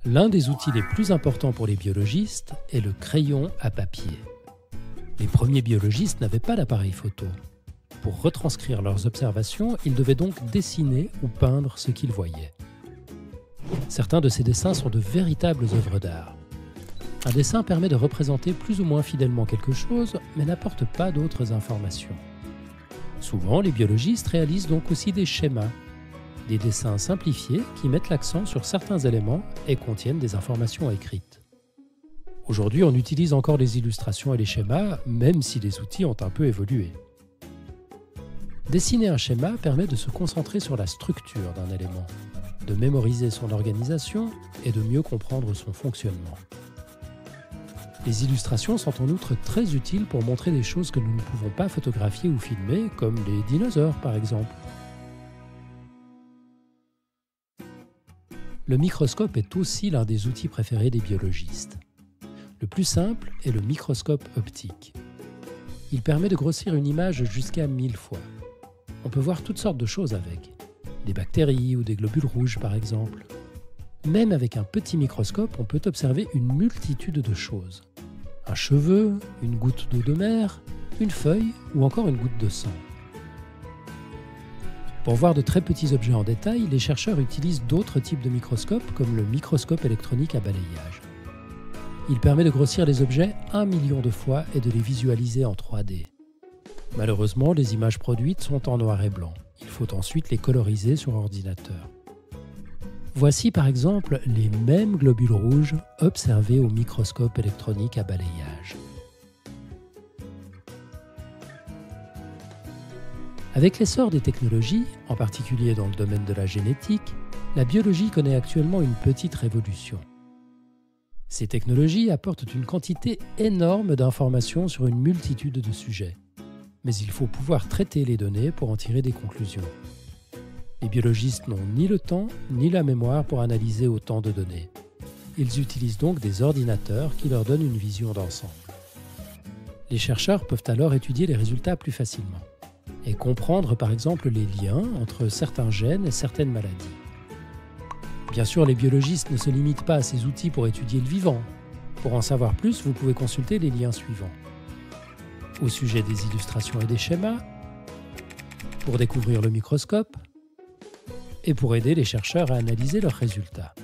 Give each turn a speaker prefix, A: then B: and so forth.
A: L'un des outils les plus importants pour les biologistes est le crayon à papier. Les premiers biologistes n'avaient pas d'appareil photo. Pour retranscrire leurs observations, ils devaient donc dessiner ou peindre ce qu'ils voyaient. Certains de ces dessins sont de véritables œuvres d'art. Un dessin permet de représenter plus ou moins fidèlement quelque chose, mais n'apporte pas d'autres informations. Souvent, les biologistes réalisent donc aussi des schémas, des dessins simplifiés qui mettent l'accent sur certains éléments et contiennent des informations écrites. Aujourd'hui, on utilise encore les illustrations et les schémas, même si les outils ont un peu évolué. Dessiner un schéma permet de se concentrer sur la structure d'un élément, de mémoriser son organisation et de mieux comprendre son fonctionnement. Les illustrations sont en outre très utiles pour montrer des choses que nous ne pouvons pas photographier ou filmer, comme les dinosaures par exemple. Le microscope est aussi l'un des outils préférés des biologistes. Le plus simple est le microscope optique. Il permet de grossir une image jusqu'à 1000 fois. On peut voir toutes sortes de choses avec, des bactéries ou des globules rouges par exemple. Même avec un petit microscope, on peut observer une multitude de choses. Un cheveu, une goutte d'eau de mer, une feuille ou encore une goutte de sang. Pour voir de très petits objets en détail, les chercheurs utilisent d'autres types de microscopes comme le microscope électronique à balayage. Il permet de grossir les objets 1 million de fois et de les visualiser en 3D. Malheureusement, les images produites sont en noir et blanc. Il faut ensuite les coloriser sur ordinateur. Voici par exemple les mêmes globules rouges observés au microscope électronique à balayage. Avec l'essor des technologies, en particulier dans le domaine de la génétique, la biologie connaît actuellement une petite révolution. Ces technologies apportent une quantité énorme d'informations sur une multitude de sujets. Mais il faut pouvoir traiter les données pour en tirer des conclusions. Les biologistes n'ont ni le temps ni la mémoire pour analyser autant de données. Ils utilisent donc des ordinateurs qui leur donnent une vision d'ensemble. Les chercheurs peuvent alors étudier les résultats plus facilement et comprendre par exemple les liens entre certains gènes et certaines maladies. Bien sûr, les biologistes ne se limitent pas à ces outils pour étudier le vivant. Pour en savoir plus, vous pouvez consulter les liens suivants. Au sujet des illustrations et des schémas, pour découvrir le microscope, et pour aider les chercheurs à analyser leurs résultats.